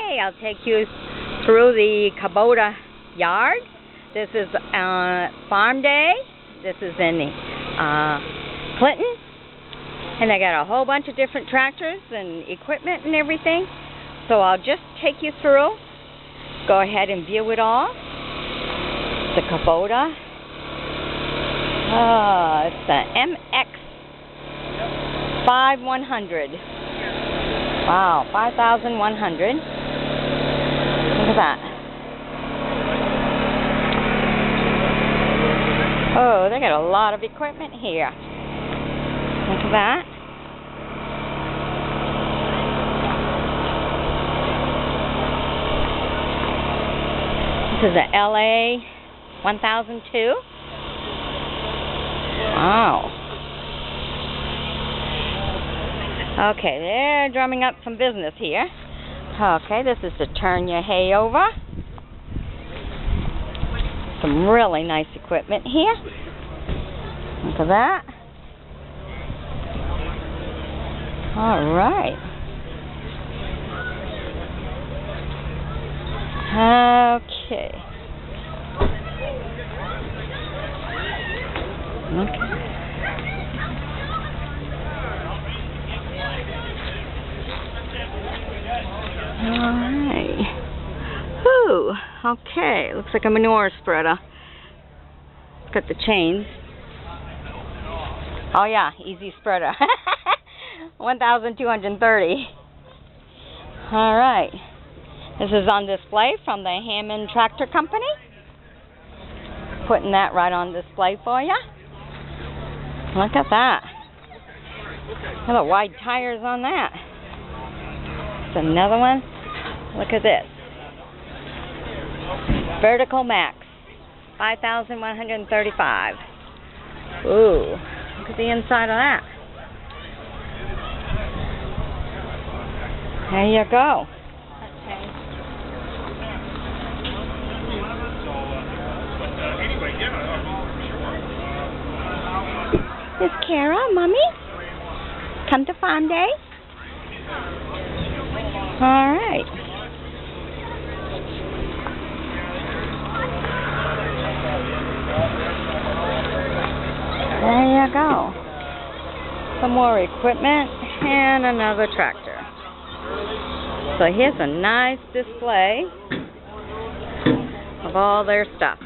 Okay, I'll take you through the Kubota yard. This is farm day. This is in Clinton. And I got a whole bunch of different tractors and equipment and everything. So I'll just take you through. Go ahead and view it all. The Kubota. It's the MX 5100. Wow, 5,100. Look at that. Oh, they got a lot of equipment here. Look at that. This is a LA 1002. Wow. Okay, they're drumming up some business here. Okay, this is to turn your hay over. Some really nice equipment here. Look at that. All right. Okay. Okay. Alright. Whew. Okay. Looks like a manure spreader. It's got the chains. Oh yeah, easy spreader. 1,230. Alright. This is on display from the Hammond Tractor Company. Putting that right on display for you. Look at that. Look at the wide tires on that. There's another one. Look at this. Vertical Max. 5,135. Ooh. Look at the inside of that. There you go. Is Kara, Mommy? Come to Farm Day? Alright. There you go. Some more equipment and another tractor. So here's a nice display of all their stuff.